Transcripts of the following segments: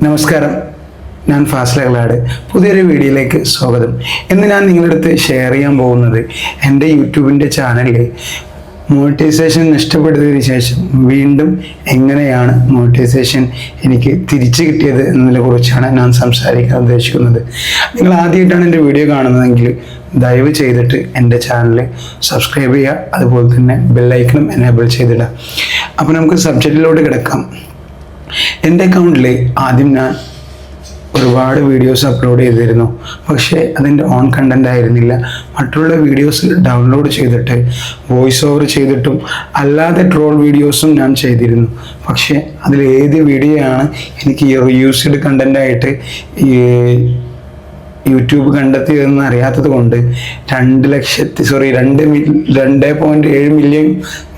നമസ്കാരം, ഞാൻ ഫാസിൽ അഖ്ലാഡ്. പുതിയൊരു വീഡിയോയിലേക്ക് സ്വാഗതം. ഇന്ന് ഞാൻ നിങ്ങളുടെ അടുത്ത് ഷെയർ ചെയ്യാൻ പോകുന്നത് എൻ്റെ യൂട്യൂബിൻ്റെ ചാനലിൽ മോണിറ്റൈസേഷൻ നഷ്ടപ്പെടുത്തിയതിന് ശേഷം വീണ്ടും എങ്ങനെയാണ് മോണിറ്റൈസേഷൻ എനിക്ക് തിരിച്ചു കിട്ടിയത് എന്നതിനെ കുറിച്ചാണ് ഞാൻ സംസാരിക്കാൻ ഉദ്ദേശിക്കുന്നത്. നിങ്ങൾ ആദ്യമായിട്ടാണ് എൻ്റെ വീഡിയോ കാണുന്നതെങ്കിൽ ദയവ് ചെയ്തിട്ട് എൻ്റെ ചാനൽ സബ്സ്ക്രൈബ് ചെയ്യുക, അതുപോലെ തന്നെ ബെല്ലൈക്കണും എനേബിൾ ചെയ്തിടുക. അപ്പോൾ നമുക്ക് സബ്ജക്റ്റിലോട്ട് കിടക്കാം. എൻ്റെ അക്കൗണ്ടിൽ ആദ്യം ഞാൻ ഒരുപാട് വീഡിയോസ് അപ്ലോഡ് ചെയ്തിരുന്നു, പക്ഷേ അതിൻ്റെ ഓൺ കണ്ടൻ്റ് ആയിരുന്നില്ല. മറ്റുള്ള വീഡിയോസ് ഡൗൺലോഡ് ചെയ്തിട്ട് വോയിസ് ഓവർ ചെയ്തിട്ടും അല്ലാതെ ട്രോൾ വീഡിയോസും ഞാൻ ചെയ്തിരുന്നു. പക്ഷേ അതിൽ ഏത് വീഡിയോ ആണ് എനിക്ക് ഈ റീയൂസ്ഡ് കണ്ടൻ്റായിട്ട് യൂട്യൂബ് കണ്ടെത്തിയതെന്ന് അറിയാത്തത് കൊണ്ട് 2.7 മില്യൺ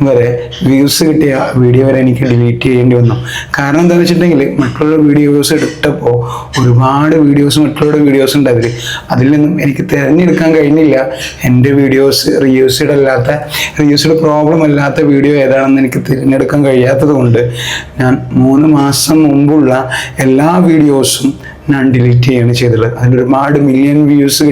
വരെ വ്യൂസ് കിട്ടിയ വീഡിയോ വരെ എനിക്ക് ഡിലീറ്റ് ചെയ്യേണ്ടി വന്നു. കാരണം എന്താണെന്ന് വെച്ചിട്ടുണ്ടെങ്കിൽ മറ്റുള്ള വീഡിയോസ് എടുത്തപ്പോൾ ഒരുപാട് മറ്റുള്ള വീഡിയോസ് ഉണ്ട്. അതിൽ നിന്നും എനിക്ക് തിരഞ്ഞെടുക്കാൻ കഴിഞ്ഞില്ല എൻ്റെ വീഡിയോസ് റീയൂസ്ഡ് പ്രോബ്ലം അല്ലാത്ത വീഡിയോ ഏതാണെന്ന് എനിക്ക് തിരഞ്ഞെടുക്കാൻ കഴിയാത്തത് കൊണ്ട് ഞാൻ 3 മാസം മുമ്പുള്ള എല്ലാ വീഡിയോസും ഞാൻ ഡിലീറ്റ് ചെയ്യുകയാണ് ചെയ്തിട്ടുള്ളത്. അതിൽ ഒരുപാട് മില്യൺ വ്യൂസ്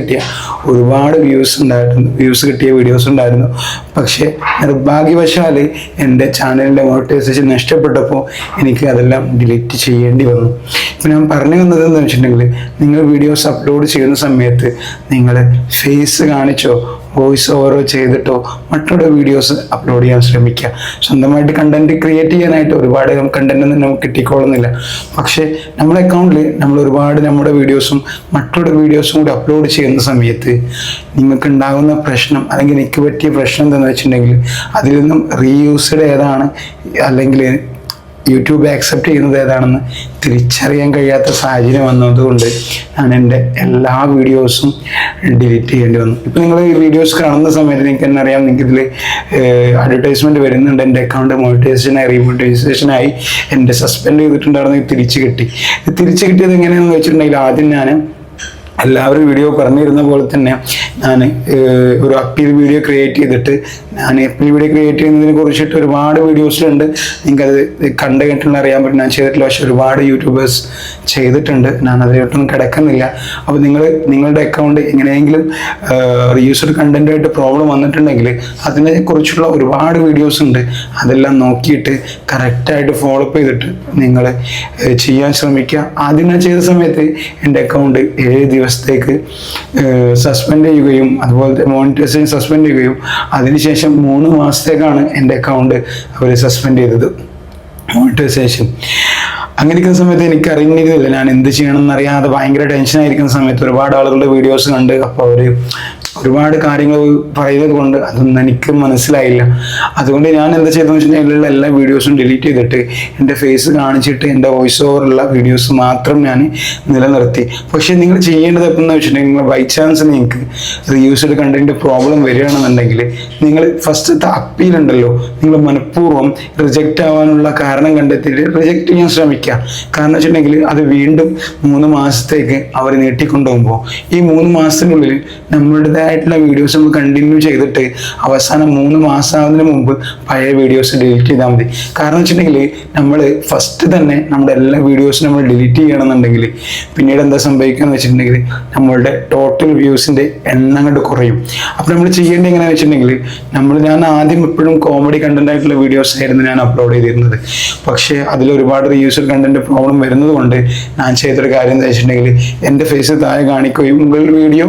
കിട്ടിയ വീഡിയോസ് ഉണ്ടായിരുന്നു. പക്ഷേ നിർഭാഗ്യവശാൽ എൻ്റെ ചാനലിൻ്റെ മോണിറ്റൈസേഷൻ നഷ്ടപ്പെട്ടപ്പോൾ എനിക്ക് അതെല്ലാം ഡിലീറ്റ് ചെയ്യേണ്ടി വന്നു. ഇപ്പം ഞാൻ പറഞ്ഞു വന്നത് എന്താണെന്ന് വെച്ചിട്ടുണ്ടെങ്കിൽ, നിങ്ങൾ വീഡിയോസ് അപ്ലോഡ് ചെയ്യുന്ന സമയത്ത് നിങ്ങൾ ഫേസ് കാണിച്ചോ വോയിസ് ഓവറോ ചെയ്തിട്ടോ മറ്റുള്ള വീഡിയോസ് അപ്ലോഡ് ചെയ്യാൻ ശ്രമിക്കുക. സ്വന്തമായിട്ട് കണ്ടന്റ് ക്രിയേറ്റ് ചെയ്യാനായിട്ട് ഒരുപാട് കണ്ടന്റ് ഒന്നും നമുക്ക് കിട്ടിക്കൊള്ളുന്നില്ല. പക്ഷേ നമ്മുടെ അക്കൗണ്ടിൽ നമ്മൾ ഒരുപാട് നമ്മുടെ വീഡിയോസും മറ്റുള്ള വീഡിയോസും കൂടി അപ്ലോഡ് ചെയ്യുന്ന സമയത്ത് നിങ്ങൾക്ക് ഉണ്ടാകുന്ന പ്രശ്നം, അല്ലെങ്കിൽ എനിക്ക് പറ്റിയ പ്രശ്നം എന്താണെന്ന് വെച്ചിട്ടുണ്ടെങ്കിൽ, അതിൽ നിന്നും റീയൂസ്ഡ് ഏതാണ് അല്ലെങ്കിൽ യൂട്യൂബ് ആക്സെപ്റ്റ് ചെയ്യുന്നത് ഏതാണെന്ന് തിരിച്ചറിയാൻ കഴിയാത്ത സാഹചര്യം വന്നതുകൊണ്ട് ഞാൻ എൻ്റെ എല്ലാ വീഡിയോസും ഡിലീറ്റ് ചെയ്യേണ്ടി വന്നു. ഇപ്പം നിങ്ങൾ ഈ വീഡിയോസ് കാണുന്ന സമയത്ത് നിങ്ങൾക്ക് തന്നെ അറിയാം, നിങ്ങൾക്ക് ഇതിൽ അഡ്വർടൈസ്മെൻറ്റ് വരുന്നുണ്ട്. എൻ്റെ അക്കൗണ്ട് റീമോണിറ്റൈസേഷനായി എൻ്റെ സസ്പെൻഡ് ചെയ്തിട്ടുണ്ടായിരുന്നു, തിരിച്ചു കിട്ടിയത് എങ്ങനെയാണെന്ന് വെച്ചിട്ടുണ്ടെങ്കിൽ, ആദ്യം ഞാൻ എല്ലാവരും വീഡിയോ പറഞ്ഞിരുന്ന പോലെ തന്നെ ഞാൻ ഒരു അപ്പീൽ വീഡിയോ ക്രിയേറ്റ് ചെയ്തിട്ട്, ഞാൻ അപ്പീൽ വീഡിയോ ക്രിയേറ്റ് ചെയ്യുന്നതിനെ കുറിച്ചിട്ട് ഒരുപാട് വീഡിയോസിലുണ്ട്, നിങ്ങൾക്കത് കണ്ടു കേട്ടുള്ള അറിയാൻ പറ്റും. ഞാൻ ചെയ്തിട്ടില്ല, പക്ഷെ ഒരുപാട് യൂട്യൂബേഴ്സ് ചെയ്തിട്ടുണ്ട്, ഞാൻ അതിലോട്ടൊന്നും കിടക്കുന്നില്ല. അപ്പോൾ നിങ്ങളുടെ അക്കൗണ്ട് എങ്ങനെയെങ്കിലും റീയൂസ്ഡ് കണ്ടന്റുമായിട്ട് പ്രോബ്ലം വന്നിട്ടുണ്ടെങ്കിൽ അതിനെക്കുറിച്ചുള്ള ഒരുപാട് വീഡിയോസ് ഉണ്ട്. അതെല്ലാം നോക്കിയിട്ട് കറക്റ്റായിട്ട് ഫോളോ അപ്പ് ചെയ്തിട്ട് നിങ്ങൾ ചെയ്യാൻ ശ്രമിക്കുക. ആദ്യം ഞാൻ ചെയ്ത സമയത്ത് എൻ്റെ അക്കൗണ്ട് 7 ദിവസത്തേക്ക് സസ്പെൻഡ് ചെയ്യുകയും അതുപോലെ മോണിറ്റൈസേഷൻ സസ്പെൻഡ് ചെയ്യുകയും അതിനുശേഷം 3 മാസത്തേക്കാണ് എൻ്റെ അക്കൗണ്ട് അവർ സസ്പെൻഡ് ചെയ്തത്, മോണിറ്റൈസേഷൻ. അങ്ങനെ ഇരിക്കുന്ന സമയത്ത് എനിക്ക് അറിയുന്നില്ല ഞാൻ എന്ത് ചെയ്യണമെന്ന് അറിയാതെ ഭയങ്കര ടെൻഷനായിരിക്കുന്ന സമയത്ത് ഒരുപാട് ആളുകളുടെ വീഡിയോസ് കണ്ട്, അപ്പോൾ അവർ ഒരുപാട് കാര്യങ്ങൾ പറയുന്നത് കൊണ്ട് അതൊന്നും എനിക്ക് മനസ്സിലായില്ല. അതുകൊണ്ട് ഞാൻ എന്താ ചെയ്തതെന്ന് വെച്ചിട്ടുണ്ടെങ്കിൽ എല്ലാ വീഡിയോസും ഡിലീറ്റ് ചെയ്തിട്ട് എൻ്റെ ഫേസ് കാണിച്ചിട്ട് എൻ്റെ വോയിസ് ഓവറുള്ള വീഡിയോസ് മാത്രം ഞാൻ നിലനിർത്തി. പക്ഷേ നിങ്ങൾ ചെയ്യേണ്ടത് എപ്പോഴെന്ന് വെച്ചിട്ടുണ്ടെങ്കിൽ, നിങ്ങൾ ബൈ ചാൻസ് നിങ്ങൾക്ക് റീയൂസ്ഡ് കണ്ടന്റ് പ്രോബ്ലം വരികയാണെന്നുണ്ടെങ്കിൽ, നിങ്ങൾ ഫസ്റ്റത്തെ അപ്പീൽ ഉണ്ടല്ലോ, നിങ്ങൾ മനഃപൂർവ്വം റിജക്റ്റ് ആവാനുള്ള കാരണം കണ്ടെത്തിയിട്ട് റിജക്റ്റ് ചെയ്യാൻ ശ്രമിക്കുക. കാരണം വെച്ചിട്ടുണ്ടെങ്കിൽ അത് വീണ്ടും 3 മാസത്തേക്ക് അവർ നീട്ടിക്കൊണ്ടുപോകുമ്പോൾ ഈ 3 മാസത്തിനുള്ളിൽ നമ്മളുടേതായിട്ടുള്ള വീഡിയോസ് നമ്മൾ കണ്ടിന്യൂ ചെയ്തിട്ട് അവസാനം 3 മാസം ആവുന്നതിന് മുമ്പ് പഴയ വീഡിയോസ് ഡിലീറ്റ് ചെയ്താൽ മതി. കാരണം വെച്ചിട്ടുണ്ടെങ്കിൽ നമ്മൾ ഫസ്റ്റ് തന്നെ നമ്മുടെ എല്ലാ വീഡിയോസും നമ്മൾ ഡിലീറ്റ് ചെയ്യണമെന്നുണ്ടെങ്കിൽ പിന്നീട് എന്താ സംഭവിക്കുക വെച്ചിട്ടുണ്ടെങ്കിൽ നമ്മളുടെ ടോട്ടൽ വ്യൂസിൻ്റെ എണ്ണം കൊണ്ട് കുറയും. അപ്പോൾ നമ്മൾ ചെയ്യേണ്ടത് എങ്ങനെയാണെന്ന് വെച്ചിട്ടുണ്ടെങ്കിൽ, ഞാൻ ആദ്യം എപ്പോഴും കോമഡി കണ്ടന്റ് ആയിട്ടുള്ള വീഡിയോസ് ആയിരുന്നു ഞാൻ അപ്ലോഡ് ചെയ്തിരുന്നത്. പക്ഷേ അതിൽ ഒരുപാട് റീയൂസ്ഡ് കണ്ടന്റ് പ്രോബ്ലം വരുന്നത് കൊണ്ട് ഞാൻ ചെയ്തൊരു കാര്യം എന്താ വെച്ചിട്ടുണ്ടെങ്കിൽ, എൻ്റെ ഫേസ് താഴെ കാണിക്കുകയും മുകളിൽ വീഡിയോ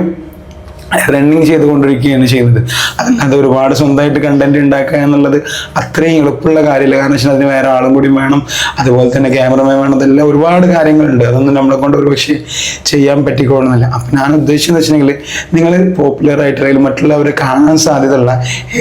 റണ്ണിങ് ചെയ്തുകൊണ്ടിരിക്കുകയാണ് ചെയ്യുന്നത്. അതല്ലാതെ ഒരുപാട് സ്വന്തമായിട്ട് കണ്ടന്റ് ഉണ്ടാക്കുക എന്നുള്ളത് അത്രയും എളുപ്പമുള്ള കാര്യമില്ല. കാരണം വെച്ചാൽ അതിന് വേറെ ആളും കൂടി വേണം, അതുപോലെ തന്നെ ക്യാമറമാൻ വേണം, അതെല്ലാം ഒരുപാട് കാര്യങ്ങളുണ്ട്. അതൊന്നും നമ്മളെ കൊണ്ട് ഒരു പക്ഷേ ചെയ്യാൻ പറ്റിക്കൊള്ളുന്നില്ല. അപ്പം ഞാൻ ഉദ്ദേശിച്ചെന്ന് വെച്ചിട്ടുണ്ടെങ്കിൽ, നിങ്ങൾ പോപ്പുലർ ആയിട്ടുള്ള മറ്റുള്ളവരെ കാണാൻ സാധ്യതയുള്ള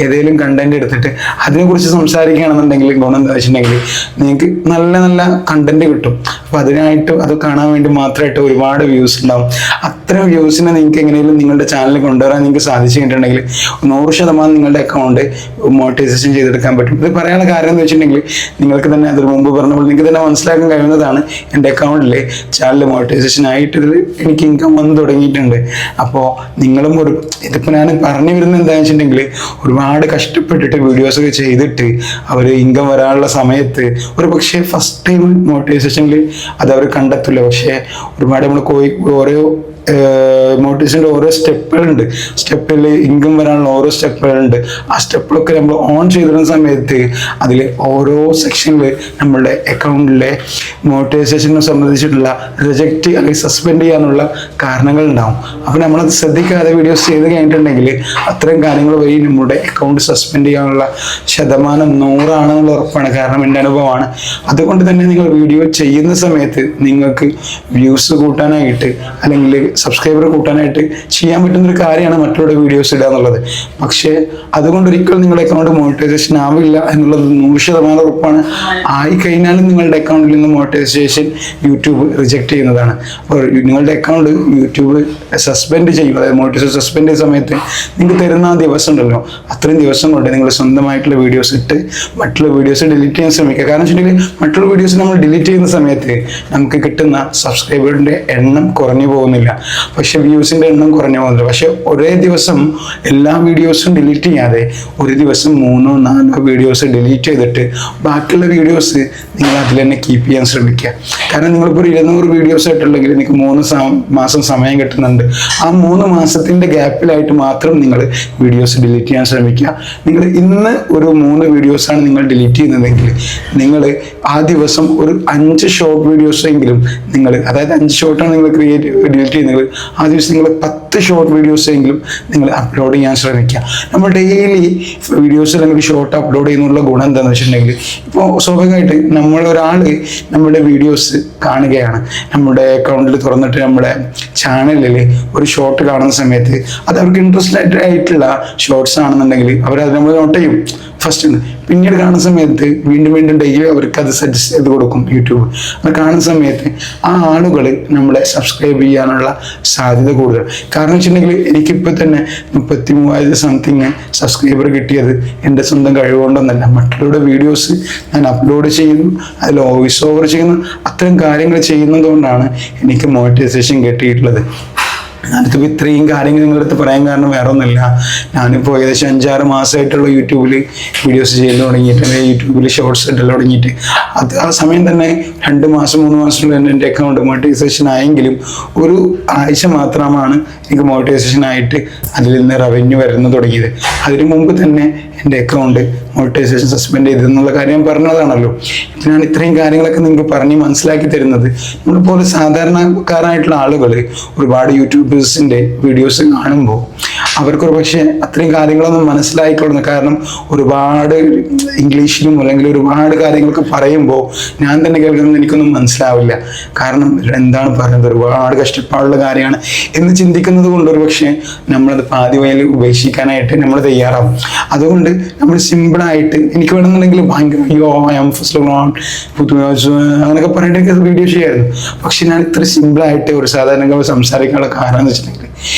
ഏതെങ്കിലും കണ്ടന്റ് എടുത്തിട്ട് അതിനെക്കുറിച്ച് സംസാരിക്കുകയാണെന്നുണ്ടെങ്കിൽ ഗുണം എന്താ വെച്ചിട്ടുണ്ടെങ്കിൽ, നിങ്ങൾക്ക് നല്ല നല്ല കണ്ടന്റ് കിട്ടും. അപ്പോൾ അതിനായിട്ട് അത് കാണാൻ വേണ്ടി മാത്രമായിട്ട് ഒരുപാട് വ്യൂസ് ഉണ്ടാവും. അത്തരം വ്യൂസിനെ നിങ്ങൾക്ക് എങ്ങനെയും നിങ്ങളുടെ ചാനൽ ചാനൽ കൊണ്ടുവരാൻ നിങ്ങൾക്ക് സാധിച്ചിട്ടുണ്ടെങ്കിൽ 100% നിങ്ങളുടെ അക്കൗണ്ട് മോണിറ്റൈസേഷൻ ചെയ്തെടുക്കാൻ പറ്റും. ഇത് പറയാനുള്ള കാര്യം എന്ന് വെച്ചിട്ടുണ്ടെങ്കിൽ നിങ്ങൾക്ക് തന്നെ അതിന് മുമ്പ് പറഞ്ഞപ്പോൾ നിങ്ങൾക്ക് തന്നെ മനസ്സിലാക്കാൻ കഴിയുന്നതാണ്. എൻ്റെ അക്കൗണ്ടിൽ ചാനൽ മോണിറ്റൈസേഷൻ ആയിട്ട് എനിക്ക് ഇൻകം വന്ന് തുടങ്ങിയിട്ടുണ്ട്. അപ്പോൾ നിങ്ങളും ഇതിപ്പോൾ ഞാൻ പറഞ്ഞു വരുന്നത് എന്താണെന്ന് വെച്ചിട്ടുണ്ടെങ്കിൽ ഒരുപാട് കഷ്ടപ്പെട്ടിട്ട് വീഡിയോസൊക്കെ ചെയ്തിട്ട് അവർ ഇൻകം വരാനുള്ള സമയത്ത് ഒരു പക്ഷേ ഫസ്റ്റ് ടൈം മോണിറ്റൈസേഷനിൽ അത് അവർ കണ്ടെത്തില്ല. പക്ഷേ ഒരുപാട് നമ്മൾ ഓരോ മോട്ടിവേഷൻ്റെ ഓരോ സ്റ്റെപ്പുകളുണ്ട്. സ്റ്റെപ്പിൽ ഇൻകം വരാനുള്ള ഓരോ സ്റ്റെപ്പുകളുണ്ട്. ആ സ്റ്റെപ്പൊക്കെ നമ്മൾ ഓൺ ചെയ്തിരുന്ന സമയത്ത് അതിൽ ഓരോ സെക്ഷനിൽ നമ്മളുടെ അക്കൗണ്ടിലെ മോട്ടിവേഷനെ സംബന്ധിച്ചിട്ടുള്ള റിജക്റ്റ് അല്ലെങ്കിൽ സസ്പെൻഡ് ചെയ്യാനുള്ള കാരണങ്ങളുണ്ടാവും. അപ്പോൾ നമ്മളത് ശ്രദ്ധിക്കാതെ വീഡിയോസ് ചെയ്ത് കഴിഞ്ഞിട്ടുണ്ടെങ്കിൽ അത്തരം കാര്യങ്ങൾ വഴി നമ്മുടെ അക്കൗണ്ട് സസ്പെൻഡ് ചെയ്യാനുള്ള ശതമാനം 100% ഉറപ്പാണ്. കാരണം എൻ്റെ അനുഭവമാണ്. അതുകൊണ്ട് തന്നെ നിങ്ങൾ വീഡിയോ ചെയ്യുന്ന സമയത്ത് നിങ്ങൾക്ക് വ്യൂസ് കൂട്ടാനായിട്ട് അല്ലെങ്കിൽ സബ്സ്ക്രൈബർ കൂട്ടാനായിട്ട് ചെയ്യാൻ പറ്റുന്നൊരു കാര്യമാണ് മറ്റുള്ള വീഡിയോസ് ഇടുക എന്നുള്ളത്. പക്ഷേ അതുകൊണ്ട് ഒരിക്കലും നിങ്ങളുടെ അക്കൗണ്ട് മോണിറ്റൈസേഷൻ ആവില്ല എന്നുള്ളത് 100% ഉറപ്പാണ്. ആയിക്കഴിഞ്ഞാലും നിങ്ങളുടെ അക്കൗണ്ടിൽ നിന്ന് മോണിറ്റൈസേഷൻ യൂട്യൂബ് റിജക്റ്റ് ചെയ്യുന്നതാണ്. അപ്പോൾ നിങ്ങളുടെ അക്കൗണ്ട് യൂട്യൂബ് സസ്പെൻഡ് ചെയ്യും. അതായത് മോണിറ്റൈസേഷൻ സസ്പെൻഡ് ചെയ്യുന്ന സമയത്ത് നിങ്ങൾക്ക് തരുന്ന ആ ദിവസം ഉണ്ടല്ലോ, അത്രയും ദിവസം കൊണ്ട് നിങ്ങൾ സ്വന്തമായിട്ടുള്ള വീഡിയോസ് ഇട്ട് മറ്റുള്ള വീഡിയോസ് ഡിലീറ്റ് ചെയ്യാൻ ശ്രമിക്കുക. കാരണം വെച്ചിട്ടുണ്ടെങ്കിൽ മറ്റുള്ള വീഡിയോസ് നമ്മൾ ഡിലീറ്റ് ചെയ്യുന്ന സമയത്ത് നമുക്ക് കിട്ടുന്ന സബ്സ്ക്രൈബറിൻ്റെ എണ്ണം കുറഞ്ഞു പോകുന്നില്ല, പക്ഷെ വ്യൂസിൻ്റെ എണ്ണം കുറഞ്ഞു പോകുന്നില്ല. പക്ഷെ ഒരേ ദിവസം എല്ലാ വീഡിയോസും ഡിലീറ്റ് ചെയ്യാതെ ഒരു ദിവസം 3-4 വീഡിയോസ് ഡിലീറ്റ് ചെയ്തിട്ട് ബാക്കിയുള്ള വീഡിയോസ് നിങ്ങൾ അതിൽ തന്നെ കീപ്പ് ചെയ്യാൻ ശ്രമിക്കുക. കാരണം നിങ്ങളിപ്പോൾ 200 വീഡിയോസ് ആയിട്ടുണ്ടെങ്കിൽ നിങ്ങൾക്ക് 3 മാസം സമയം കിട്ടുന്നുണ്ട്. ആ 3 മാസത്തിൻ്റെ ഗ്യാപ്പിലായിട്ട് മാത്രം നിങ്ങൾ വീഡിയോസ് ഡിലീറ്റ് ചെയ്യാൻ ശ്രമിക്കുക. നിങ്ങൾ ഇന്ന് ഒരു 3 വീഡിയോസാണ് നിങ്ങൾ ഡിലീറ്റ് ചെയ്യുന്നതെങ്കിൽ നിങ്ങൾ ആ ദിവസം ഒരു 5 ഷോർട്ട് വീഡിയോസ് എങ്കിലും നിങ്ങൾ, അതായത് 5 ഷോർട്ടാണ് നിങ്ങൾ ഡിലീറ്റ് ചെയ്യുന്നത്, ആ ദിവസം നിങ്ങൾ 10 ഷോർട്ട് വീഡിയോസ് എങ്കിലും നിങ്ങൾ അപ്ലോഡ് ചെയ്യാൻ ശ്രമിക്കുക. നമ്മൾ ഡെയിലി വീഡിയോസ് അല്ലെങ്കിൽ ഷോർട്ട് അപ്ലോഡ് ചെയ്യുന്നുള്ള ഗുണം എന്താണെന്ന് വെച്ചിട്ടുണ്ടെങ്കിൽ, ഇപ്പോൾ സ്വാഭാവികമായിട്ട് നമ്മളൊരാൾ നമ്മുടെ വീഡിയോസ് കാണുകയാണ്, നമ്മുടെ അക്കൗണ്ടിൽ തുറന്നിട്ട് നമ്മുടെ ചാനലിൽ ഒരു ഷോർട്ട് കാണുന്ന സമയത്ത് അത് അവർക്ക് ഇൻട്രസ്റ്റഡ് ആയിട്ടുള്ള ഷോർട്സ് ആണെന്നുണ്ടെങ്കിൽ അവരത് നമ്മൾ നോട്ട് ചെയ്യും ഫസ്റ്റ്. പിന്നീട് കാണുന്ന സമയത്ത് വീണ്ടും ഡെയിലി അവർക്ക് അത് സജസ്റ്റ് ചെയ്ത് കൊടുക്കും യൂട്യൂബ്. അത് കാണുന്ന സമയത്ത് ആ ആളുകൾ നമ്മളെ സബ്സ്ക്രൈബ് ചെയ്യാനുള്ള സാധ്യത കൂടുതൽ. കാരണം വെച്ചിട്ടുണ്ടെങ്കിൽ എനിക്കിപ്പോൾ തന്നെ 33,000 സംതിങ് സബ്സ്ക്രൈബർ കിട്ടിയത് എൻ്റെ സ്വന്തം കഴിവുകൊണ്ടൊന്നല്ല, മറ്റുള്ളവരുടെ വീഡിയോസ് ഞാൻ അപ്ലോഡ് ചെയ്യുന്നു, അതിൽ വോയിസ് ഓവർ ചെയ്യുന്നു, അത്തരം കാര്യങ്ങൾ ചെയ്യുന്നതുകൊണ്ടാണ് എനിക്ക് മോണിറ്റൈസേഷൻ കിട്ടിയിട്ടുള്ളത്. ഞാനിപ്പോൾ ഇത്രയും കാര്യങ്ങൾ നിങ്ങളുടെ അടുത്ത് പറയാൻ കാരണം വേറെ ഒന്നുമില്ല. ഞാനിപ്പോൾ ഏകദേശം 5-6 മാസമായിട്ടുള്ള യൂട്യൂബിൽ വീഡിയോസ് ചെയ്ത് തുടങ്ങിയിട്ട്, യൂട്യൂബിൽ ഷോർട്സ് ഇടൽ തുടങ്ങിയിട്ട്, അത് ആ സമയം തന്നെ 2 മാസം 3 മാസത്തിനുള്ളിൽ എൻ്റെ അക്കൗണ്ട് മോണിറ്റൈസേഷൻ ആയെങ്കിലും ഒരു ആഴ്ച മാത്രമാണ് എനിക്ക് മോണിറ്റൈസേഷൻ ആയിട്ട് അതിൽ നിന്ന് റവന്യൂ വരുന്നത് തുടങ്ങിയത്. അതിന് മുമ്പ് തന്നെ എൻ്റെ അക്കൗണ്ട് മോണിറ്റൈസേഷൻ സസ്പെൻഡ് ചെയ്തെന്നുള്ള കാര്യം പറഞ്ഞതാണല്ലോ. ഇപ്പം ഞാൻ ഇത്രയും കാര്യങ്ങളൊക്കെ നിങ്ങൾക്ക് പറഞ്ഞ് മനസ്സിലാക്കി തരുന്നത്, നമ്മളെപ്പോലെ സാധാരണക്കാരായിട്ടുള്ള ആളുകൾ ഒരുപാട് യൂട്യൂബേഴ്സിൻ്റെ വീഡിയോസ് കാണുമ്പോൾ അവർക്കൊരു പക്ഷേ അത്രയും കാര്യങ്ങളൊന്നും മനസ്സിലായിക്കൊള്ളുന്നു. കാരണം ഒരുപാട് ഇംഗ്ലീഷിലും അല്ലെങ്കിൽ ഒരുപാട് കാര്യങ്ങളൊക്കെ പറയുമ്പോൾ ഞാൻ തന്നെ കേൾക്കുന്നത് എനിക്കൊന്നും മനസ്സിലാവില്ല. കാരണം എന്താണ് പറയുന്നത്, ഒരുപാട് കഷ്ടപ്പാടുള്ള കാര്യമാണ് എന്ന് ചിന്തിക്കുന്നത് കൊണ്ട് ഒരു പക്ഷേ നമ്മളത് പാതി വഴിയിൽ ഉപേക്ഷിക്കാനായിട്ട് നമ്മൾ തയ്യാറാവും. അതുകൊണ്ട് നമ്മൾ സിമ്പിളായിട്ട് എനിക്ക് വേണമെന്നുണ്ടെങ്കിൽ ഭയങ്കര അങ്ങനെയൊക്കെ പറഞ്ഞിട്ട് എനിക്ക് വീഡിയോ ചെയ്യായിരുന്നു. പക്ഷെ ഞാൻ ഇത്ര സിമ്പിളായിട്ട് ഒരു സാധാരണ സംസാരിക്കാനുള്ള കാരണം എന്ന് വെച്ചിട്ടുണ്ടെങ്കിൽ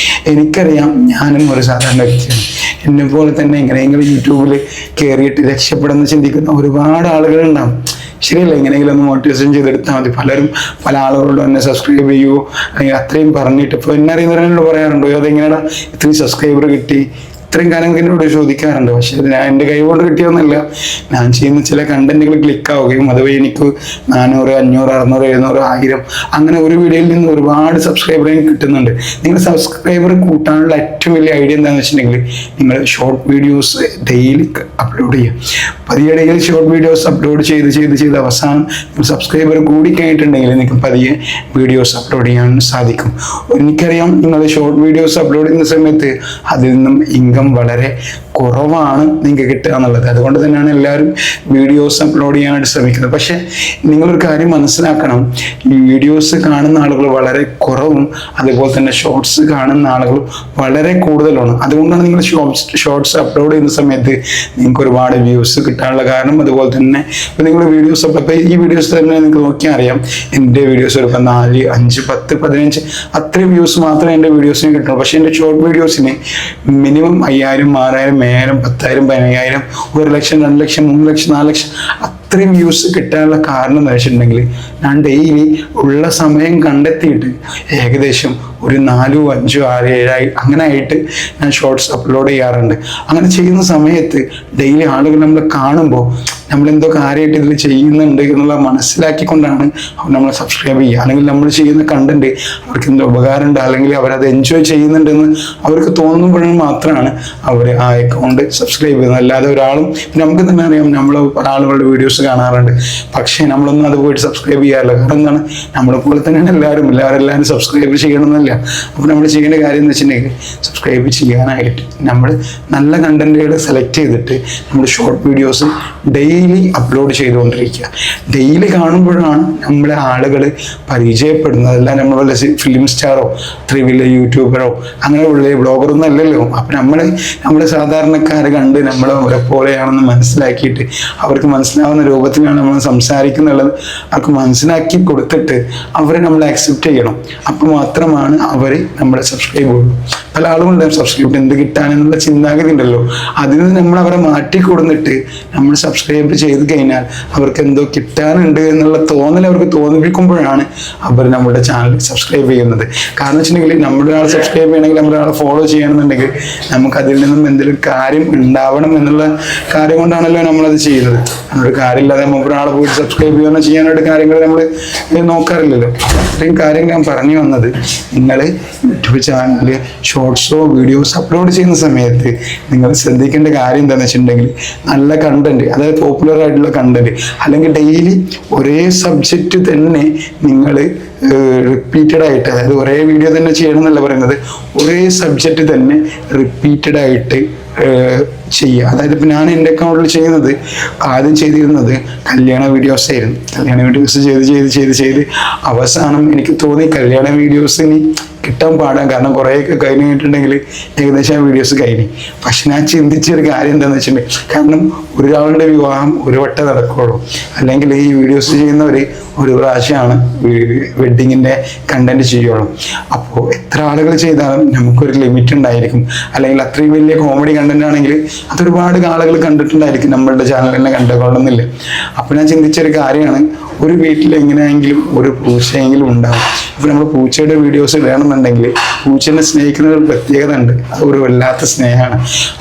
എനിക്കറിയാം ഞാനും ഒരു സാധാരണ വ്യക്തിയാണ്. എന്നെ പോലെ തന്നെ എങ്ങനെയെങ്കിലും യൂട്യൂബിൽ കയറിയിട്ട് രക്ഷപ്പെടുന്ന ചിന്തിക്കുന്ന ഒരുപാട് ആളുകളുണ്ടാവും. ശരിയല്ല, എങ്ങനെയെങ്കിലും ഒന്ന് മോട്ടിവേഷൻ ചെയ്തെടുത്താൽ മതി. പല ആളുകളോടും എന്നെ സബ്സ്ക്രൈബ് ചെയ്യൂ അല്ലെങ്കിൽ അത്രയും പറഞ്ഞിട്ട്, ഇപ്പോൾ എന്നെ അറിയുന്നവരോട് പറയാറുണ്ടോ അതെങ്ങനെയാണ് ഇത്രയും സബ്സ്ക്രൈബർ കിട്ടി, ഇത്രയും കാലം എന്നോട് ചോദിക്കാറുണ്ട്. പക്ഷെ ഞാൻ എൻ്റെ കൈ കൊണ്ട് കിട്ടിയൊന്നുമില്ല. ഞാൻ ചെയ്യുന്ന ചില കണ്ടന്റുകൾ ക്ലിക്കാവുകയും അതുവഴി എനിക്ക് 400, 500, 600, 700, 1000 അങ്ങനെ ഒരു വീഡിയോയിൽ നിന്ന് ഒരുപാട് സബ്സ്ക്രൈബർ കിട്ടുന്നുണ്ട്. നിങ്ങൾ സബ്സ്ക്രൈബർ കൂട്ടാനുള്ള ഏറ്റവും വലിയ ഐഡിയ എന്താണെന്ന് വെച്ചിട്ടുണ്ടെങ്കിൽ, നിങ്ങൾ ഷോർട്ട് വീഡിയോസ് ഡെയിലി അപ്ലോഡ് ചെയ്യുക. ഡെയിലി ഷോർട്ട് വീഡിയോസ് അപ്ലോഡ് ചെയ്ത് അവസാനം സബ്സ്ക്രൈബർ കൂടിക്കഴിഞ്ഞിട്ടുണ്ടെങ്കിൽ നിങ്ങൾക്ക് പതിയെ വീഡിയോസ് അപ്ലോഡ് ചെയ്യാൻ സാധിക്കും. എനിക്കറിയാം നിങ്ങൾ ഷോർട്ട് വീഡിയോസ് അപ്ലോഡ് ചെയ്യുന്ന സമയത്ത് അതിൽ നിന്നും ഇൻകം വളരെ കുറവാണ് നിങ്ങൾക്ക് കിട്ടുക എന്നുള്ളത്. അതുകൊണ്ട് തന്നെയാണ് എല്ലാവരും വീഡിയോസ് അപ്ലോഡ് ചെയ്യാനായിട്ട് ശ്രമിക്കുന്നത്. പക്ഷെ നിങ്ങളൊരു കാര്യം മനസ്സിലാക്കണം, ഈ വീഡിയോസ് കാണുന്ന ആളുകൾ വളരെ കുറവും അതുപോലെ തന്നെ ഷോർട്സ് കാണുന്ന ആളുകൾ വളരെ കൂടുതലാണ്. അതുകൊണ്ടാണ് നിങ്ങൾ ഷോർട്സ് അപ്ലോഡ് ചെയ്യുന്ന സമയത്ത് നിങ്ങൾക്ക് ഒരുപാട് വ്യൂസ് കിട്ടാനുള്ള കാരണം. അതുപോലെ തന്നെ ഇപ്പം നിങ്ങൾ വീഡിയോസ് ഇപ്പം ഈ വീഡിയോസ് തന്നെ നിങ്ങൾക്ക് നോക്കിയാൽ അറിയാം, എൻ്റെ വീഡിയോസ് ഒരു 4, 5, 10, 15 അത്രയും വ്യൂസ് മാത്രമേ എൻ്റെ വീഡിയോസിന് കിട്ടുള്ളൂ. പക്ഷേ എൻ്റെ ഷോർട്ട് വീഡിയോസിന് മിനിമം 5000, 6000, 1000, 10,000, 15,000, 1 ലക്ഷം, 2 ലക്ഷം, 3 ലക്ഷം, 4 ലക്ഷം അത്രയും വ്യൂസ് കിട്ടാനുള്ള കാരണം എന്ന് വെച്ചിട്ടുണ്ടെങ്കിൽ ഞാൻ ഡെയിലി ഉള്ള സമയം കണ്ടെത്തിയിട്ട് ഏകദേശം ഒരു 4, 5, 6, 7 അങ്ങനെ ആയിട്ട് ഞാൻ ഷോർട്സ് അപ്ലോഡ് ചെയ്യാറുണ്ട്. അങ്ങനെ ചെയ്യുന്ന സമയത്ത് ഡെയിലി ആളുകൾ നമ്മൾ കാണുമ്പോൾ നമ്മളെന്തോ കാര്യമായിട്ട് ഇതിൽ ചെയ്യുന്നുണ്ട് എന്നുള്ള മനസ്സിലാക്കിക്കൊണ്ടാണ് അവർ നമ്മളെ സബ്സ്ക്രൈബ് ചെയ്യുക. അല്ലെങ്കിൽ നമ്മൾ ചെയ്യുന്ന കണ്ടന്റ് അവർക്ക് എന്തോ ഉപകാരമുണ്ട്, അല്ലെങ്കിൽ അവരത് എൻജോയ് ചെയ്യുന്നുണ്ടെന്ന് അവർക്ക് തോന്നുമ്പോഴും മാത്രമാണ് അവർ ആ അക്കൗണ്ട് സബ്സ്ക്രൈബ് ചെയ്യുന്നത്. അല്ലാതെ ഒരാളും നമുക്ക് തന്നെ അറിയാം, നമ്മൾ പല ആളുകളുടെ വീഡിയോസ് കാണാറുണ്ട്, പക്ഷേ നമ്മളൊന്നും അത് പോയിട്ട് സബ്സ്ക്രൈബ് ചെയ്യാറില്ല. കാരണം എന്താണ്, നമ്മളെ പോലെ തന്നെയാണ് എല്ലാവരും സബ്സ്ക്രൈബ് ചെയ്യണമെന്നില്ല. അപ്പോൾ നമ്മൾ ചെയ്യേണ്ട കാര്യം എന്ന് വെച്ചിട്ടുണ്ടെങ്കിൽ സബ്സ്ക്രൈബ് ചെയ്യാനായിട്ട് നമ്മൾ നല്ല കണ്ടന്റുകൾ സെലക്ട് ചെയ്തിട്ട് നമ്മൾ ഷോർട്ട് വീഡിയോസ് ഡെയിലി അപ്ലോഡ് ചെയ്തുകൊണ്ടിരിക്കുക. ഡെയിലി കാണുമ്പോഴാണ് നമ്മളെ ആളുകൾ പരിചയപ്പെടുന്നത്. അല്ല നമ്മൾ വല്ല ഫിലിം സ്റ്റാറോ അത്രയും വലിയ യൂട്യൂബറോ അങ്ങനെ ഉള്ള ബ്ലോഗറൊന്നും അല്ലല്ലോ. അപ്പം നമ്മൾ സാധാരണക്കാർ കണ്ട് നമ്മൾ അവരെ പോലെയാണെന്ന് മനസ്സിലാക്കിയിട്ട് അവർക്ക് മനസ്സിലാവുന്ന രൂപത്തിലാണ് നമ്മൾ സംസാരിക്കുന്നുള്ളത് അവർക്ക് മനസ്സിലാക്കി കൊടുത്തിട്ട് അവരെ നമ്മൾ അക്സെപ്റ്റ് ചെയ്യണം. അപ്പോൾ മാത്രമാണ് അവർ നമ്മളെ സബ്സ്ക്രൈബ് ചെയ്യുള്ളൂ. പല ആളുകളുടെ സബ്സ്ക്രൈബ് എന്ത് കിട്ടാനെന്നുള്ള ചിന്താഗതി ഉണ്ടല്ലോ, അതിൽ നിന്ന് നമ്മൾ അവരെ മാറ്റി കൊടുത്തിട്ട് നമ്മൾ സബ്സ്ക്രൈബ് ചെയ്ത് കഴിഞ്ഞാൽ അവർക്ക് എന്തോ കിട്ടാനുണ്ട് എന്നുള്ള തോന്നൽ അവർക്ക് തോന്നിപ്പിക്കുമ്പോഴാണ് അവർ നമ്മുടെ ചാനൽ സബ്സ്ക്രൈബ് ചെയ്യുന്നത്. കാരണം വെച്ചിട്ടുണ്ടെങ്കിൽ നമ്മുടെ ഒരാൾ സബ്സ്ക്രൈബ് ചെയ്യണമെങ്കിൽ നമ്മളൊരാളെ ഫോളോ ചെയ്യണമെന്നുണ്ടെങ്കിൽ നമുക്ക് അതിൽ നിന്നും എന്തെങ്കിലും കാര്യം ഉണ്ടാവണം എന്നുള്ള കാര്യം കൊണ്ടാണല്ലോ നമ്മളത് ചെയ്യുന്നത്. നമ്മളൊരു കാര്യമില്ലാതെ നമുക്ക് ഒരാളെ പോയിട്ട് സബ്സ്ക്രൈബ് ചെയ്യുകയോ ചെയ്യാനായിട്ട് കാര്യങ്ങൾ നമ്മൾ നോക്കാറില്ലല്ലോ. അത്രയും കാര്യങ്ങൾ ഞാൻ പറഞ്ഞു വന്നത്, നിങ്ങൾ യൂട്യൂബ് ചാനലിൽ ഷോർട്സോ വീഡിയോസ് അപ്ലോഡ് ചെയ്യുന്ന സമയത്ത് നിങ്ങൾ ശ്രദ്ധിക്കേണ്ട കാര്യം എന്താണെന്ന് വെച്ചിട്ടുണ്ടെങ്കിൽ നല്ല കണ്ടന്റ്, അതായത് പോപ്പുലർ ആയിട്ടുള്ള കണ്ടന്റ്, അല്ലെങ്കിൽ ഡെയിലി ഒരേ സബ്ജക്റ്റ് തന്നെ നിങ്ങൾ റിപ്പീറ്റഡ് ആയിട്ട്, അതായത് ഒരേ വീഡിയോ തന്നെ ചെയ്യണം എന്നല്ല പറയുന്നത്, ഒരേ സബ്ജക്റ്റ് തന്നെ റിപ്പീറ്റഡ് ആയിട്ട് ചെയ്യുക. അതായത് ഇപ്പം ഞാൻ എൻ്റെ അക്കൗണ്ടിൽ ചെയ്യുന്നത്, ആദ്യം ചെയ്തിരുന്നത് കല്യാണ വീഡിയോസ് ആയിരുന്നു. കല്യാണ വീഡിയോസ് ചെയ്ത് അവസാനം എനിക്ക് തോന്നി കല്യാണ വീഡിയോസ് ഇനി കിട്ടാൻ പാടാം. കാരണം കുറേയൊക്കെ കഴിഞ്ഞിട്ടുണ്ടെങ്കിൽ ഏകദേശം ആ വീഡിയോസ് കഴിഞ്ഞു. പക്ഷെ ഞാൻ ചിന്തിച്ചൊരു കാര്യം എന്താണെന്ന് വെച്ചിട്ടുണ്ടെങ്കിൽ, കാരണം ഒരാളുടെ വിവാഹം ഒരു വട്ടം നടക്കുകയുള്ളൂ, അല്ലെങ്കിൽ ഈ വീഡിയോസ് ചെയ്യുന്നവർ ഒരു പ്രാവശ്യമാണ് വെഡ്ഡിങ്ങിൻ്റെ കണ്ടന്റ് ചെയ്യുള്ളൂ. അപ്പോൾ എത്ര ആളുകൾ ചെയ്താലും നമുക്കൊരു ലിമിറ്റ് ഉണ്ടായിരിക്കും. അല്ലെങ്കിൽ അത്രയും വലിയ കോമഡി കണ്ടന്റ് ആണെങ്കിൽ അതൊരുപാട് ആളുകൾ കണ്ടിട്ടുണ്ടായിരിക്കും, നമ്മളുടെ ചാനൽ തന്നെ കണ്ടുകൊള്ളുന്നില്ല. അപ്പോൾ ഞാൻ ചിന്തിച്ചൊരു കാര്യമാണ്, ഒരു വീട്ടിൽ എങ്ങനെയെങ്കിലും ഒരു പൂച്ചയെങ്കിലും ഉണ്ടാവും. അപ്പോൾ നമ്മൾ പൂച്ചയുടെ വീഡിയോസ് വേണമെന്നുണ്ടെങ്കിൽ പൂച്ചനെ സ്നേഹിക്കുന്ന ഒരു പ്രത്യേകത ഉണ്ട്, അത് ഒരു വല്ലാത്ത സ്നേഹമാണ്.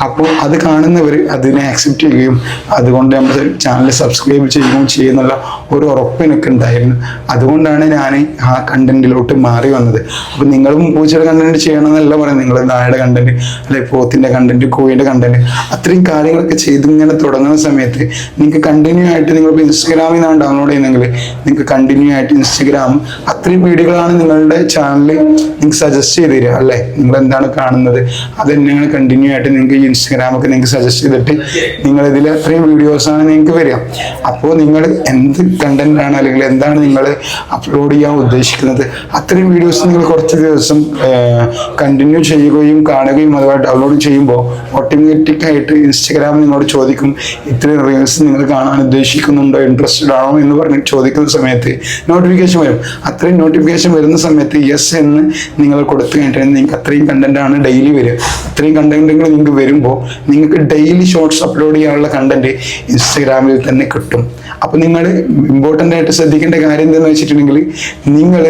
അപ്പോൾ അത് കാണുന്നവർ അതിനെ ആക്സെപ്റ്റ് ചെയ്യുകയും അതുകൊണ്ട് നമ്മുടെ ചാനൽ സബ്സ്ക്രൈബ് ചെയ്യുകയും ചെയ്യുന്നുള്ള ഒരു ഉറപ്പ് എനിക്ക് ഉണ്ടായിരുന്നു. അതുകൊണ്ടാണ് ഞാൻ ആ കണ്ടന്റിലോട്ട് മാറി വന്നത്. അപ്പോൾ നിങ്ങളും പൂച്ചയുടെ കണ്ടന്റ് ചെയ്യണമെന്നല്ല പറയുന്നത്, നിങ്ങൾ നായയുടെ കണ്ടന്റ് അല്ലെങ്കിൽ പോത്തിൻ്റെ കണ്ടന്റ്, കോഴിയുടെ കണ്ടന്റ്, അത്രയും കാര്യങ്ങളൊക്കെ ചെയ്ത് ഇങ്ങനെ തുടങ്ങുന്ന സമയത്ത് നിങ്ങൾക്ക് കണ്ടിന്യൂ ആയിട്ട്, നിങ്ങളിപ്പോൾ ഇൻസ്റ്റഗ്രാമിൽ നിന്നാണ് ഡൗൺലോഡ് ചെയ്യുന്നതെങ്കിൽ നിങ്ങൾക്ക് കണ്ടിന്യൂ ആയിട്ട് ഇൻസ്റ്റഗ്രാം അത്രയും വീഡിയോകളാണ് നിങ്ങളുടെ ചാനലിൽ നിങ്ങൾക്ക് സജസ്റ്റ് ചെയ്ത് തരിക അല്ലേ. നിങ്ങൾ എന്താണ് കാണുന്നത് അത് തന്നെയാണ് കണ്ടിന്യൂ ആയിട്ട് നിങ്ങൾക്ക് ഈ ഇൻസ്റ്റഗ്രാമൊക്കെ നിങ്ങൾക്ക് സജസ്റ്റ് ചെയ്തിട്ട് നിങ്ങൾ ഇതിൽ അത്രയും വീഡിയോസാണ് നിങ്ങൾക്ക് വരിക. അപ്പോൾ നിങ്ങൾ എന്ത് കണ്ടന്റ് ആണ് അല്ലെങ്കിൽ എന്താണ് നിങ്ങൾ അപ്ലോഡ് ചെയ്യാൻ ഉദ്ദേശിക്കുന്നത്, അത്രയും വീഡിയോസ് നിങ്ങൾ കുറച്ച് ദിവസം കണ്ടിന്യൂ ചെയ്യുകയും കാണുകയും അതുപോലെ ഡൗൺലോഡ് ചെയ്യുമ്പോൾ ഓട്ടോമാറ്റിക് ആയിട്ട് ഇൻസ്റ്റഗ്രാം നിങ്ങളോട് ചോദിക്കും, ഇത്രയും റീൽസ് നിങ്ങൾ കാണാൻ ഉദ്ദേശിക്കുന്നുണ്ടോ, ഇൻട്രസ്റ്റഡ് ആണോ എന്ന് പറഞ്ഞ് ചോദിക്കുന്ന സമയത്ത് നോട്ടിഫിക്കേഷൻ വരും. അത്രയും നോട്ടിഫിക്കേഷൻ വരുന്ന സമയത്ത് യെസ് എന്ന് നിങ്ങൾ കൊടുത്തു കഴിഞ്ഞിട്ട് നിങ്ങൾക്ക് അത്രയും കണ്ടന്റ് ആണ് ഡെയിലി വരിക. അത്രയും കണ്ടന്റുകൾ നിങ്ങൾക്ക് വരുമ്പോൾ നിങ്ങൾക്ക് ഡെയിലി ഷോർട്സ് അപ്ലോഡ് ചെയ്യാനുള്ള കണ്ടന്റ് ഇൻസ്റ്റഗ്രാമിൽ തന്നെ കിട്ടും. അപ്പോൾ നിങ്ങൾ ഇമ്പോർട്ടൻ്റ് ആയിട്ട് ശ്രദ്ധിക്കേണ്ട കാര്യം എന്താണെന്ന് വെച്ചിട്ടുണ്ടെങ്കിൽ, നിങ്ങൾ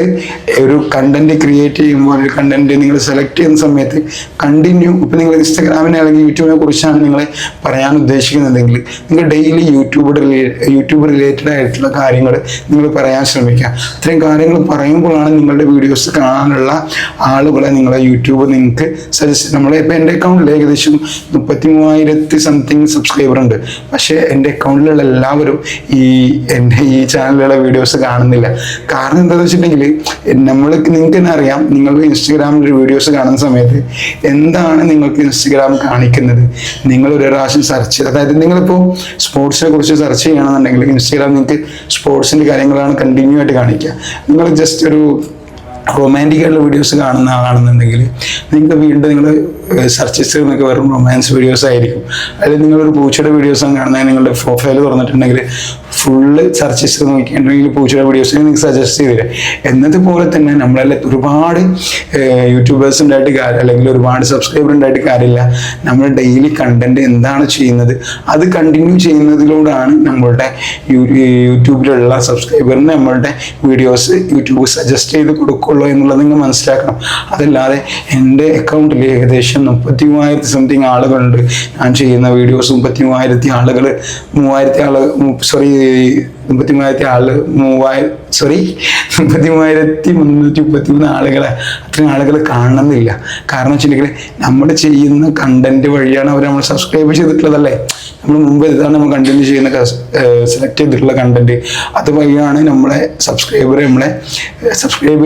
ഒരു കണ്ടന്റ് ക്രിയേറ്റ് ചെയ്യുമ്പോൾ ഒരു കണ്ടന്റ് നിങ്ങൾ സെലക്ട് ചെയ്യുന്ന സമയത്ത് കണ്ടിന്യൂ, ഇപ്പം നിങ്ങൾ ഇൻസ്റ്റഗ്രാമിനെ അല്ലെങ്കിൽ യൂട്യൂബിനെ കുറിച്ചാണ് നിങ്ങൾ പറയാൻ ഉദ്ദേശിക്കുന്നതെങ്കിൽ നിങ്ങൾ ഡെയിലി യൂട്യൂബ് റിലേറ്റഡ് ആയിട്ടുള്ള കാര്യങ്ങൾ നിങ്ങൾ പറയാൻ ശ്രമിക്കുക. ഇത്രയും കാര്യങ്ങൾ പറയുമ്പോഴാണ് നിങ്ങളുടെ വീഡിയോസ് കാണാനുള്ള ആളുകളെ നിങ്ങളെ യൂട്യൂബ് നിങ്ങൾക്ക് സജസ്റ്റ്. ഇപ്പം എൻ്റെ അക്കൗണ്ടിൽ ഏകദേശം 33,000 സംതിങ് സബ്സ്ക്രൈബർ ഉണ്ട്. പക്ഷേ എൻ്റെ അക്കൗണ്ടിലുള്ള എല്ലാവരും എൻ്റെ ഈ ചാനലിലുള്ള വീഡിയോസ് കാണുന്നില്ല. കാരണം എന്താണെന്ന് വെച്ചിട്ടുണ്ടെങ്കിൽ നിങ്ങൾക്ക് തന്നെ അറിയാം, നിങ്ങൾ ഇൻസ്റ്റഗ്രാമിൽ വീഡിയോസ് കാണുന്ന സമയത്ത് എന്താണ് നിങ്ങൾക്ക് ഇൻസ്റ്റഗ്രാം കാണിക്കുന്നത്. നിങ്ങൾ ഒരു പ്രാവശ്യം സെർച്ച് ചെയ്ത്, അതായത് നിങ്ങളിപ്പോൾ സ്പോർട്സിനെ കുറിച്ച് സെർച്ച് ചെയ്യണമെന്നുണ്ടെങ്കിൽ ഇൻസ്റ്റഗ്രാം നിങ്ങൾക്ക് സ്പോർട്സിൻ്റെ കാര്യങ്ങളാണ് കണ്ടിന്യൂ ആയിട്ട് കാണിക്കുക. നിങ്ങൾ ജസ്റ്റ് ഒരു റൊമാൻറ്റിക് ആയിട്ടുള്ള വീഡിയോസ് കാണുന്ന ആളാണെന്നുണ്ടെങ്കിൽ നിങ്ങൾക്ക് വീണ്ടും നിങ്ങൾ സെർച്ച് ഹിസ്റ്ററി എന്നൊക്കെ വെറും റൊമാൻസ് വീഡിയോസ് ആയിരിക്കും. അല്ലെങ്കിൽ നിങ്ങളൊരു പൂച്ചയുടെ വീഡിയോസാണ് കാണുന്നത്, നിങ്ങളുടെ പ്രൊഫൈൽ തുറന്നിട്ടുണ്ടെങ്കിൽ ഫുള്ള് സെർച്ച് ഹിസ്റ്ററി നോക്കിയിട്ടുണ്ടെങ്കിൽ പൂച്ചയുടെ വീഡിയോസ് നിങ്ങൾക്ക് സജസ്റ്റ് ചെയ്തില്ല. എന്നതുപോലെ തന്നെ നമ്മളെല്ലാം ഒരുപാട് യൂട്യൂബേഴ്സ് ഉണ്ടായിട്ട് കാര്യം, അല്ലെങ്കിൽ ഒരുപാട് സബ്സ്ക്രൈബർ ഉണ്ടായിട്ട് കാര്യമില്ല. നമ്മൾ ഡെയിലി കണ്ടന്റ് എന്താണ് ചെയ്യുന്നത് അത് കണ്ടിന്യൂ ചെയ്യുന്നതിലൂടെയാണ് നമ്മളുടെ യൂട്യൂബിലുള്ള സബ്സ്ക്രൈബറിന് നമ്മളുടെ വീഡിയോസ് യൂട്യൂബ് സജസ്റ്റ് ചെയ്ത് കൊടുക്കുള്ളൂ എന്നുള്ളത് നിങ്ങൾ മനസ്സിലാക്കണം. അതല്ലാതെ എൻ്റെ അക്കൗണ്ടിൽ ഏകദേശം 33,000 സംതിങ് ആളുകളുണ്ട്. ഞാൻ ചെയ്യുന്ന വീഡിയോസ് 33,000 ആളുകൾ 33,333 ആളുകളെ അത്രയും ആളുകൾ കാണണമെന്നില്ല. കാരണം വെച്ചിട്ടുണ്ടെങ്കിൽ നമ്മൾ ചെയ്യുന്ന കണ്ടന്റ് വഴിയാണ് അവർ നമ്മൾ സബ്സ്ക്രൈബ് ചെയ്തിട്ടുള്ളതല്ലേ. നമ്മൾ മുമ്പ് ഇതാണ് നമ്മൾ കണ്ടിന്യൂ ചെയ്യുന്ന സെലക്ട് ചെയ്തിട്ടുള്ള കണ്ടന്റ്, അതുവഴിയാണ് നമ്മളെ സബ്സ്ക്രൈബ്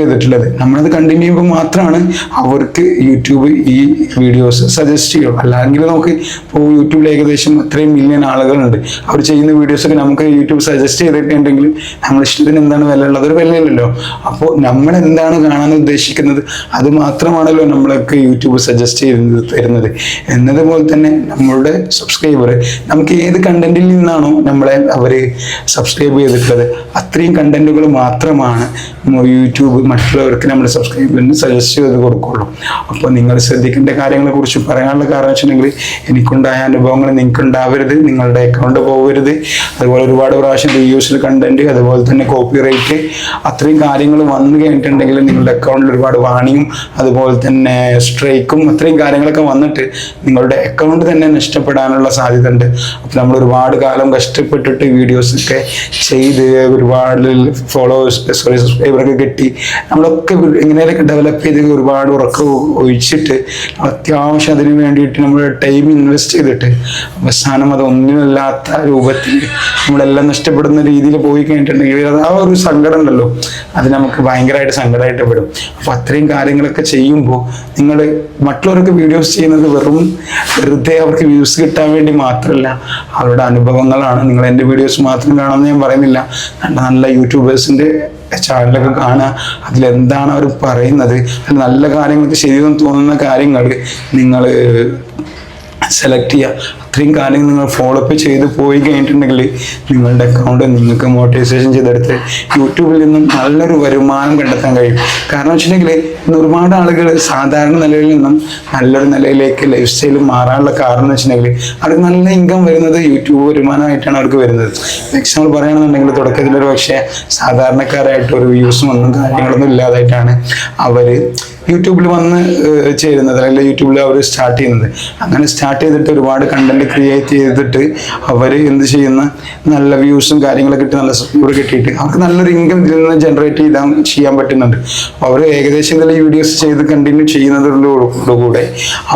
ചെയ്തിട്ടുള്ളത്. നമ്മളത് കണ്ടിന്യൂ ചെയ്യുമ്പോൾ മാത്രമാണ് അവർക്ക് യൂട്യൂബ് ഈ വീഡിയോസ് സജസ്റ്റ് ചെയ്യും. അല്ലെങ്കിൽ നമുക്ക് ഇപ്പോൾ യൂട്യൂബിൽ ഏകദേശം 3 മില്യൺ ആളുകളുണ്ട്. അവർ ചെയ്യുന്ന വീഡിയോസൊക്കെ നമുക്ക് യൂട്യൂബ് സജസ്റ്റ് ചെയ്തിട്ടുണ്ടെങ്കിൽ നമ്മുടെ ഇഷ്ടത്തിന് എന്താണ് വില ഉള്ളത്, ഒരു വിലയില്ലല്ലോ. അപ്പോൾ നമ്മൾ എന്താണ് കാണാൻ ഉദ്ദേശിക്കുന്നത് അത് മാത്രമാണല്ലോ നമ്മളൊക്കെ യൂട്യൂബ് സജസ്റ്റ് ചെയ്ത് തരുന്നത്. എന്നതുപോലെ തന്നെ നമ്മളുടെ സബ്സ്ക്രൈബർ നമുക്ക് ഏത് കണ്ടന്റിൽ നിന്നാണോ നമ്മളെ അവർ സബ്സ്ക്രൈബ് ചെയ്തിട്ടുള്ളത് അത്രയും കണ്ടന്റുകൾ മാത്രമാണ് യൂട്യൂബ് മറ്റുള്ളവർക്ക് നമ്മുടെ സബ്സ്ക്രൈബറിന് സജസ്റ്റ് ചെയ്ത് കൊടുക്കുള്ളൂ. അപ്പോൾ നിങ്ങൾ ശ്രദ്ധിക്കേണ്ട കാര്യങ്ങളെ കുറിച്ച് പറയാനുള്ള കാരണം വെച്ചിട്ടുണ്ടെങ്കിൽ എനിക്കുണ്ടായ അനുഭവങ്ങൾ നിങ്ങൾക്ക് ഉണ്ടാവരുത്, നിങ്ങളുടെ അക്കൗണ്ട് പോകരുത്. അതുപോലെ ഒരുപാട് പ്രാവശ്യം റീയൂസ്ഡ് കണ്ടന്റ്, അതുപോലെ തന്നെ കോപ്പിറൈറ്റ്, അത്രയും കാര്യങ്ങൾ വന്നു കഴിഞ്ഞിട്ടുണ്ടെങ്കിൽ നിങ്ങളുടെ അക്കൗണ്ടിൽ ഒരുപാട് വാണിങ്ങും അതുപോലെ തന്നെ സ്ട്രൈക്കും അത്രയും കാര്യങ്ങളൊക്കെ വന്നിട്ട് നിങ്ങളുടെ അക്കൗണ്ട് തന്നെ നഷ്ടപ്പെടാനുള്ള സാധ്യത ഉണ്ട്. അപ്പോൾ നമ്മൾ ഒരുപാട് കാലം കഷ്ടപ്പെട്ടിട്ട് വീഡിയോസൊക്കെ ചെയ്ത് ഒരുപാട് സബ്സ്ക്രൈബറൊക്കെ കിട്ടി നമ്മളൊക്കെ എങ്ങനെയൊക്കെ ഡെവലപ്പ് ചെയ്ത് ഒരുപാട് ഉറക്കം ഒഴിച്ചിട്ട് അത്യാവശ്യം അതിന് വേണ്ടിയിട്ട് നമ്മൾ ടൈം ഇൻവെസ്റ്റ് ചെയ്തിട്ട് അവസാനം അത് ഒന്നുമില്ലാത്ത രൂപത്തിൽ നമ്മളെല്ലാം നഷ്ടപ്പെടുന്ന രീതിയിൽ പോയി കഴിഞ്ഞിട്ടുണ്ടെങ്കിൽ ആ ഒരു സങ്കടം ഉണ്ടല്ലോ, അത് നമുക്ക് ഭയങ്കരമായിട്ട് സങ്കടമായിട്ട് പെടും. അപ്പോൾ അത്രയും കാര്യങ്ങളൊക്കെ ചെയ്യുമ്പോൾ നിങ്ങൾ മറ്റുള്ളവർക്ക് വീഡിയോസ് ചെയ്യുന്നത് വെറുതെ അവർക്ക് വ്യൂസ് കിട്ടാൻ വേണ്ടി മാത്രമല്ല, അവരുടെ അനുഭവങ്ങളാണ്. നിങ്ങൾ എൻ്റെ വീഡിയോസ് മാത്രം കാണുമെന്ന് ഞാൻ പറയുന്നില്ല. നല്ല യൂട്യൂബേഴ്സിൻ്റെ ചാനലൊക്കെ കാണുക, അതിലെന്താണ് അവർ പറയുന്നത്, അതിൽ നല്ല കാര്യങ്ങൾക്ക് ശരിയെന്ന് തോന്നുന്ന കാര്യങ്ങൾ നിങ്ങൾ സെലക്ട് ചെയ്യുക. അത്രയും കാര്യങ്ങൾ നിങ്ങൾ ഫോളോ അപ്പ് ചെയ്ത് പോയി കഴിഞ്ഞിട്ടുണ്ടെങ്കിൽ നിങ്ങളുടെ അക്കൗണ്ട് നിങ്ങൾക്ക് മോട്ടിവേഷൻ ചെയ്തെടുത്ത് യൂട്യൂബിൽ നിന്നും നല്ലൊരു വരുമാനം കണ്ടെത്താൻ കഴിയും. കാരണം വെച്ചിട്ടുണ്ടെങ്കിൽ ഇന്ന് ഒരുപാട് ആളുകൾ സാധാരണ നിലയിൽ നിന്നും നല്ലൊരു നിലയിലേക്ക് ലൈഫ് സ്റ്റൈൽ മാറാനുള്ള കാരണം എന്ന് വെച്ചിട്ടുണ്ടെങ്കിൽ അവർക്ക് നല്ല ഇൻകം വരുന്നത് യൂട്യൂബ് വരുമാനമായിട്ടാണ് അവർക്ക് വരുന്നത്. എക്സാമ്പിൾ പറയുകയാണെന്നുണ്ടെങ്കിൽ തുടക്കത്തിൽ ഒരു പക്ഷേ സാധാരണക്കാരായിട്ട് ഒരു വ്യൂസും ഒന്നും കാര്യങ്ങളൊന്നും ഇല്ലാതായിട്ടാണ് അവർ യൂട്യൂബിൽ വന്ന് ചേരുന്നത്, അല്ലെങ്കിൽ യൂട്യൂബിൽ അവർ സ്റ്റാർട്ട് ചെയ്യുന്നത്. അങ്ങനെ സ്റ്റാർട്ട് ചെയ്തിട്ട് ഒരുപാട് കണ്ടന്റ് ക്രിയേറ്റ് ചെയ്തിട്ട് അവർ എന്ത് ചെയ്യുന്ന നല്ല വ്യൂസും കാര്യങ്ങളൊക്കെ കിട്ടി, നല്ല സബ്സ്ക്രൈബർ കിട്ടിയിട്ട് അവർക്ക് നല്ലൊരു ഇൻകം ഇതിൽ നിന്ന് ജനറേറ്റ് ചെയ്യാൻ പറ്റുന്നുണ്ട്. അപ്പോൾ അവർ ഏകദേശം ഇതിൽ വീഡിയോസ് ചെയ്ത് കണ്ടിന്യൂ ചെയ്യുന്നതോടുകൂടെ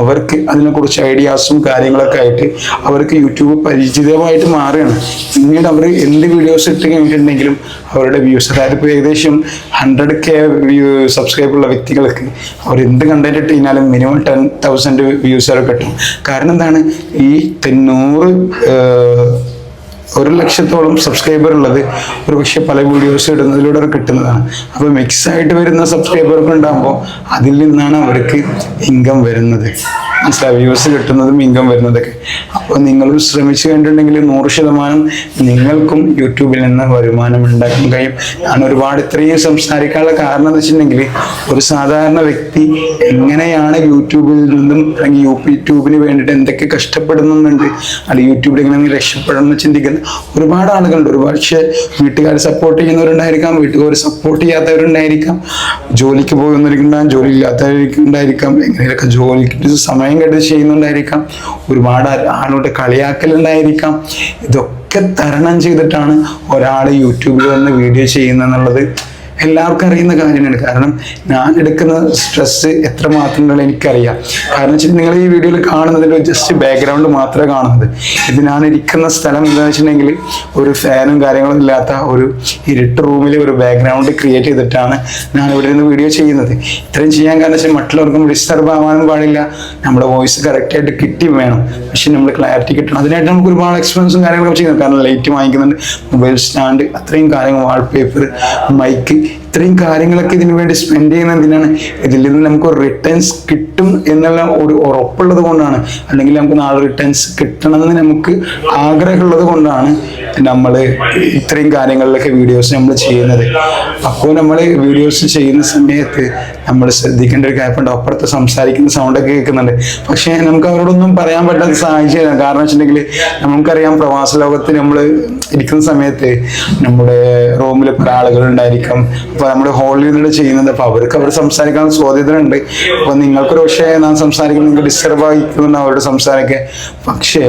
അവർക്ക് അതിനെക്കുറിച്ച് ഐഡിയാസും കാര്യങ്ങളൊക്കെ ആയിട്ട് അവർക്ക് യൂട്യൂബ് പരിചിതമായിട്ട് മാറുകയാണ്. പിന്നീട് അവർ എന്ത് വീഡിയോസ് ഇട്ട് കഴിഞ്ഞിട്ടുണ്ടെങ്കിലും അവരുടെ വ്യൂസ്, അതായത് ഇപ്പോൾ ഏകദേശം 100K സബ്സ്ക്രൈബ് ഉള്ള വ്യക്തികൾക്ക് അവർ എന്ത് കണ്ടന്റ് ഇട്ട് കഴിഞ്ഞാലും മിനിമം 10,000 വ്യൂസ് വരെ കിട്ടും. കാരണം എന്താണ്, ഈ 1,00,000 സബ്സ്ക്രൈബർ ഉള്ളത് ഒരു പക്ഷേ പല വീഡിയോസ് ഇടുന്നതിലൂടെ കിട്ടുന്നതാണ്. അപ്പോൾ മിക്സ് ആയിട്ട് വരുന്ന സബ്സ്ക്രൈബർക്ക് ഉണ്ടാകുമ്പോൾ അതിൽ നിന്നാണ് അവർക്ക് ഇൻകം വരുന്നത്, വ്യൂസ് കിട്ടുന്നതും ഇൻകം വരുന്നതൊക്കെ. അപ്പോൾ നിങ്ങൾ ശ്രമിച്ചു കണ്ടിട്ടുണ്ടെങ്കിൽ 100% നിങ്ങൾക്കും യൂട്യൂബിൽ നിന്ന് വരുമാനം ഉണ്ടാക്കാൻ കഴിയും. ഞാൻ ഒരുപാട് ഇത്രയും സംസാരിക്കാനുള്ള കാരണം എന്ന് വെച്ചിട്ടുണ്ടെങ്കിൽ ഒരു സാധാരണ വ്യക്തി എങ്ങനെയാണ് യൂട്യൂബിൽ നിന്നും അല്ലെങ്കിൽ യൂട്യൂബിന് വേണ്ടിയിട്ട് എന്തൊക്കെ കഷ്ടപ്പെടുന്നുണ്ട്, അല്ലെങ്കിൽ യൂട്യൂബിൽ എങ്ങനെ രക്ഷപ്പെടണമെന്ന് ചിന്തിക്കുന്ന ഒരുപാട് ആളുകളുണ്ട്. ഒരുപാട് വീട്ടുകാർ സപ്പോർട്ട് ചെയ്യുന്നവരുണ്ടായിരിക്കാം, വീട്ടുകാർ സപ്പോർട്ട് ചെയ്യാത്തവരുണ്ടായിരിക്കാം. ജോലിക്ക് പോകുന്നവരുണ്ടാകും, ജോലി ഇല്ലാത്തവർക്കുണ്ടായിരിക്കാം, എങ്ങനെയൊക്കെ ജോലിക്ക് സമയം കെട്ടി ചെയ്യുന്നുണ്ടായിരിക്കാം, ഒരുപാട് ആളുടെ കളിയാക്കലുണ്ടായിരിക്കാം. ഇതൊക്കെ തരണം ചെയ്തിട്ടാണ് ഒരാൾ യൂട്യൂബിൽ വന്ന് വീഡിയോ ചെയ്യുന്നതെന്നുള്ളത് എല്ലാവർക്കും അറിയുന്ന കാര്യമാണ്. കാരണം ഞാൻ എടുക്കുന്ന സ്ട്രെസ് എത്രമാത്രം ഉണ്ടെന്ന് എനിക്കറിയാം. കാരണം വെച്ചാൽ നിങ്ങൾ ഈ വീഡിയോയിൽ കാണുന്നതിൽ ജസ്റ്റ് ബാക്ക്ഗ്രൗണ്ട് മാത്രമേ കാണുന്നത്. ഇത് ഞാൻ ഇരിക്കുന്ന സ്ഥലം എന്താണെന്ന് വെച്ചിട്ടുണ്ടെങ്കിൽ ഒരു ഫാനും കാര്യങ്ങളും ഇല്ലാത്ത ഒരു ഇരുട്ട് റൂമിൽ ഒരു ബാക്ക്ഗ്രൗണ്ട് ക്രിയേറ്റ് ചെയ്തിട്ടാണ് ഞാൻ ഇവിടെ നിന്ന് വീഡിയോ ചെയ്യുന്നത്. ഇത്രയും ചെയ്യാൻ കാരണം വെച്ചാൽ മറ്റുള്ളവർക്കും ഡിസ്റ്റർബ് ആവാനും പാടില്ല, നമ്മുടെ വോയിസ് കറക്റ്റായിട്ട് കിട്ടി വേണം, പക്ഷെ നമ്മൾ ക്ലാരിറ്റി കിട്ടണം. അതിനായിട്ട് നമുക്ക് ഒരുപാട് എക്സ്പെൻസും കാര്യങ്ങളൊക്കെ ചെയ്യുന്നത്. കാരണം ലൈറ്റ് വാങ്ങിക്കുന്നുണ്ട്, മൊബൈൽ സ്റ്റാൻഡ്, അത്രയും കാര്യങ്ങൾ, വാൾപേപ്പർ, മൈക്ക്, ഇത്രയും കാര്യങ്ങളൊക്കെ ഇതിനു വേണ്ടി സ്പെൻഡ് ചെയ്യുന്ന എന്തിനാണ്? ഇതിൽ നിന്ന് നമുക്ക് റിട്ടേൺസ് കിട്ടും എന്നുള്ള ഒരു ഉറപ്പുള്ളത് കൊണ്ടാണ്, അല്ലെങ്കിൽ നമുക്ക് നാളെ റിട്ടേൺസ് കിട്ടണമെന്ന് നമുക്ക് ആഗ്രഹമുള്ളത് കൊണ്ടാണ് നമ്മൾ ഇത്രയും കാര്യങ്ങളിലൊക്കെ വീഡിയോസ് നമ്മൾ ചെയ്യുന്നത്. അപ്പോൾ നമ്മൾ വീഡിയോസ് ചെയ്യുന്ന സമയത്ത് നമ്മൾ ശ്രദ്ധിക്കേണ്ട ഒരു കാര്യമുണ്ട്. അപ്പുറത്ത് സംസാരിക്കുന്ന സൗണ്ടൊക്കെ കേൾക്കുന്നുണ്ട്, പക്ഷേ നമുക്ക് അവരോടൊന്നും പറയാൻ പറ്റാത്ത സാഹചര്യമാണ്. കാരണം വെച്ചിട്ടുണ്ടെങ്കിൽ നമുക്കറിയാം, പ്രവാസ ലോകത്ത് നമ്മൾ ഇരിക്കുന്ന സമയത്ത് നമ്മുടെ റൂമിൽ പല ആളുകൾ ഉണ്ടായിരിക്കാം. അപ്പോൾ നമ്മുടെ ഹോളിൽ നിന്നിട്ട് ചെയ്യുന്നത്, അപ്പോൾ അവർക്ക് അവർ സംസാരിക്കാൻ സ്വാതന്ത്ര്യമുണ്ട്. അപ്പോൾ നിങ്ങൾക്കൊരു പക്ഷേ ഞാൻ സംസാരിക്കുമ്പോൾ നിങ്ങൾക്ക് ഡിസ്റ്റർബ് ആയിക്കുന്നുണ്ട് അവരുടെ സംസാരമൊക്കെ. പക്ഷേ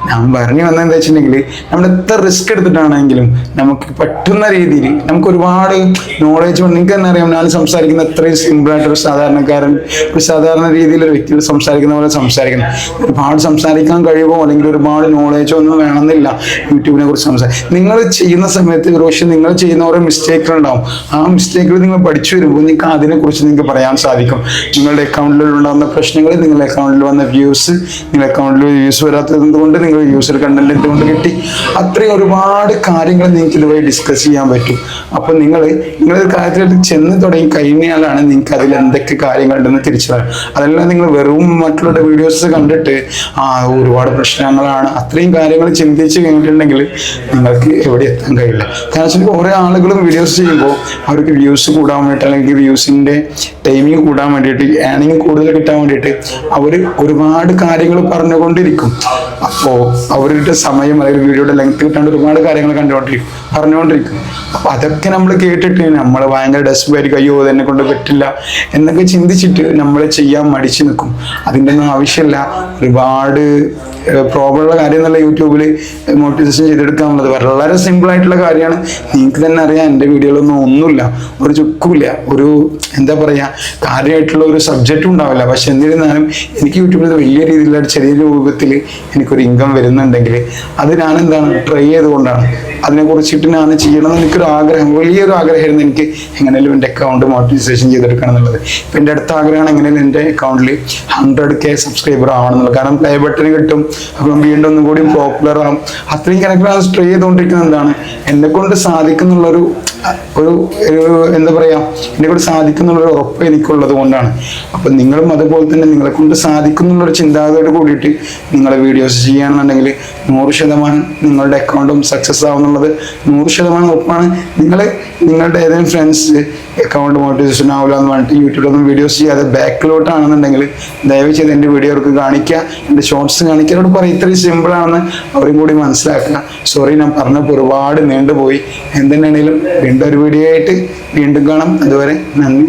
ഞാൻ പറഞ്ഞു വന്നതെന്ന് വെച്ചിട്ടുണ്ടെങ്കിൽ, നമ്മൾ എത്ര റിസ്ക് എടുത്തിട്ടാണെങ്കിലും നമുക്ക് പറ്റുന്ന രീതിയിൽ നമുക്ക് ഒരുപാട് നോളേജ്, നിങ്ങൾക്ക് തന്നെ അറിയാം, ഞാൻ സംസാരിക്കുന്ന അത്രയും സിമ്പിളായിട്ടൊരു സാധാരണക്കാരൻ, ഒരു സാധാരണ രീതിയിൽ ഒരു വ്യക്തികൾ സംസാരിക്കുന്ന പോലെ സംസാരിക്കണം. ഒരുപാട് സംസാരിക്കാൻ കഴിയുമോ അല്ലെങ്കിൽ ഒരുപാട് നോളേജോ ഒന്നും വേണമെന്നില്ല യൂട്യൂബിനെ കുറിച്ച് സംസാരിക്കും. നിങ്ങൾ ചെയ്യുന്ന സമയത്ത് ഒരു പക്ഷേ നിങ്ങൾ ചെയ്യുന്ന ഓരോ മിസ്റ്റേക്കുകൾ ഉണ്ടാവും. ആ മിസ്റ്റേക്കുകൾ നിങ്ങൾ പഠിച്ചു വരുമ്പോൾ നിങ്ങൾക്ക് അതിനെക്കുറിച്ച് നിങ്ങൾക്ക് പറയാൻ സാധിക്കും. നിങ്ങളുടെ അക്കൗണ്ടിൽ ഉണ്ടാകുന്ന പ്രശ്നങ്ങൾ, നിങ്ങളുടെ അക്കൗണ്ടിൽ വന്ന വ്യൂസ്, നിങ്ങളുടെ അക്കൗണ്ടിൽ വ്യൂസ് വരാത്തത് കൊണ്ട്, നിങ്ങൾ യൂസർ കണ്ടന്റ് എന്തുകൊണ്ട് കിട്ടി, അത്രയും ഒരുപാട് കാര്യങ്ങൾ നിങ്ങൾക്ക് ഇതുവഴി ഡിസ്കസ് ചെയ്യാൻ പറ്റും. അപ്പോൾ നിങ്ങളൊരു കാര്യത്തിൽ ചെന്ന് തുടങ്ങി കഴിഞ്ഞാലാണ് നിങ്ങൾക്ക് അതിൽ എന്തൊക്കെ കാര്യങ്ങളുണ്ടെന്ന് തിരിച്ചറിയാം. അതെല്ലാം നിങ്ങൾ വെറും മറ്റുള്ള വീഡിയോസ് കണ്ടിട്ട് ഒരുപാട് പ്രശ്നങ്ങളാണ്, അത്രയും കാര്യങ്ങൾ ചിന്തിച്ച് കഴിഞ്ഞിട്ടുണ്ടെങ്കിൽ നിങ്ങൾക്ക് എവിടെ എത്താൻ കഴിയില്ല. കാരണം വെച്ചാൽ ഓരോ ആളുകളും വീഡിയോസ് ചെയ്യുമ്പോൾ അവർക്ക് വ്യൂസ് കൂടാൻ വേണ്ടിയിട്ട്, അല്ലെങ്കിൽ വ്യൂസിൻ്റെ ടൈമിങ് കൂടാൻ വേണ്ടിയിട്ട്, ഏണിങ് കൂടുതൽ കിട്ടാൻ വേണ്ടിയിട്ട് അവർ ഒരുപാട് കാര്യങ്ങൾ പറഞ്ഞുകൊണ്ടിരിക്കും. അപ്പോൾ അവരുടെ സമയം അല്ലെങ്കിൽ വീഡിയോയുടെ ലെങ്ത് കിട്ടാണ്ട് ഒരുപാട് കാര്യങ്ങൾ പറഞ്ഞുകൊണ്ടിരിക്കും. അപ്പോൾ അതൊക്കെ നമ്മൾ കേട്ടിട്ട് നമ്മൾ ഭയങ്കര ഡെസ്പായിരിക്കും, അയ്യോ എന്നെ കൊണ്ട് പറ്റില്ല എന്നൊക്കെ ചിന്തിച്ചിട്ട് നമ്മൾ ചെയ്യാൻ മടിച്ചു നിൽക്കും. അതിൻ്റെ ഒന്നും ആവശ്യമില്ല. ഒരുപാട് പ്രോബ്ലമുള്ള കാര്യം എന്നുള്ള യൂട്യൂബിൽ മോട്ടിവേഷൻ ചെയ്തെടുക്കാനുള്ളത് വളരെ സിമ്പിൾ ആയിട്ടുള്ള കാര്യമാണ്. നിങ്ങൾക്ക് തന്നെ അറിയാം, എൻ്റെ വീഡിയോയിലൊന്നും ഒന്നുമില്ല, ഒരു ചുക്കുമില്ല, ഒരു എന്താ പറയുക, കാര്യമായിട്ടുള്ള ഒരു സബ്ജക്റ്റും ഉണ്ടാവില്ല. പക്ഷെ എന്നിരുന്നാലും എനിക്ക് യൂട്യൂബിൽ വലിയ രീതിയിലുള്ള ചെറിയ രൂപത്തിൽ എനിക്കൊരു ഇൻകം വരുന്നുണ്ടെങ്കിൽ അത് ഞാൻ ട്രൈ ചെയ്തുകൊണ്ടാണ്. അതിനെക്കുറിച്ചിട്ട് ഞാൻ ചെയ്യണമെന്ന് എനിക്കൊരു ആഗ്രഹം, വലിയൊരു ആഗ്രഹമായിരുന്നു എനിക്ക് എങ്ങനെയും എൻ്റെ അക്കൗണ്ട് മോട്ടിവേഷൻ ചെയ്തെടുക്കണം എന്നുള്ളത്. ഇപ്പം എൻ്റെ അടുത്ത ആഗ്രഹമാണ് എങ്ങനെയും എൻ്റെ അക്കൗണ്ടിൽ 100K സബ്സ്ക്രൈബർ ആവണം എന്നുള്ളത്. കാരണം പ്ലേ ബട്ടൺ കിട്ടും, അപ്പം വീണ്ടും ഒന്നും കൂടി പോപ്പുലർ ആവും. അത്രയും കണക്കിലാണ് ട്രൈ ചെയ്തുകൊണ്ടിരിക്കുന്നത്. എന്താണ് എന്നെക്കൊണ്ട് സാധിക്കുന്നുള്ളൊരു എന്താ പറയുക, എന്നെക്കൊണ്ട് സാധിക്കുന്നുള്ളൊരു ഉറപ്പ് എനിക്കുള്ളത് കൊണ്ടാണ്. അപ്പം നിങ്ങളും അതുപോലെ തന്നെ നിങ്ങളെ കൊണ്ട് സാധിക്കുന്നുള്ളൊരു ചിന്താഗതിയോട് കൂടിയിട്ട് നിങ്ങളെ വീഡിയോസ് ചെയ്യുകയാണെന്നുണ്ടെങ്കിൽ 100% നിങ്ങളുടെ അക്കൗണ്ടും സക്സസ് ആവുന്നുള്ളത് 100% ഉറപ്പാണ്. നിങ്ങളുടെ ഏതെങ്കിലും ഫ്രണ്ട്സ് അക്കൗണ്ട് മോട്ടിവേഷൻ ആവില്ല എന്ന് പറഞ്ഞിട്ട് യൂട്യൂബിലൊന്നും വീഡിയോസ് ചെയ്യാതെ ബാക്കിലോട്ടാണെന്നുണ്ടെങ്കിൽ ദയവ് ചെയ്ത് എൻ്റെ വീഡിയോ അവർക്ക് കാണിക്കുക, എൻ്റെ ഷോർട്സ് കാണിക്കുക, അവരോട് പറയും ഇത്രയും സിമ്പിളാണെന്ന് അവരും കൂടി മനസ്സിലാക്കുക. സോറി, ഞാൻ പറഞ്ഞപ്പോൾ ഒരുപാട് നീണ്ടുപോയി. എന്തിനാണെങ്കിലും വീണ്ടും ഒരു വീഡിയോ ആയിട്ട് വീണ്ടും കാണാം. അതുവരെ നന്ദി.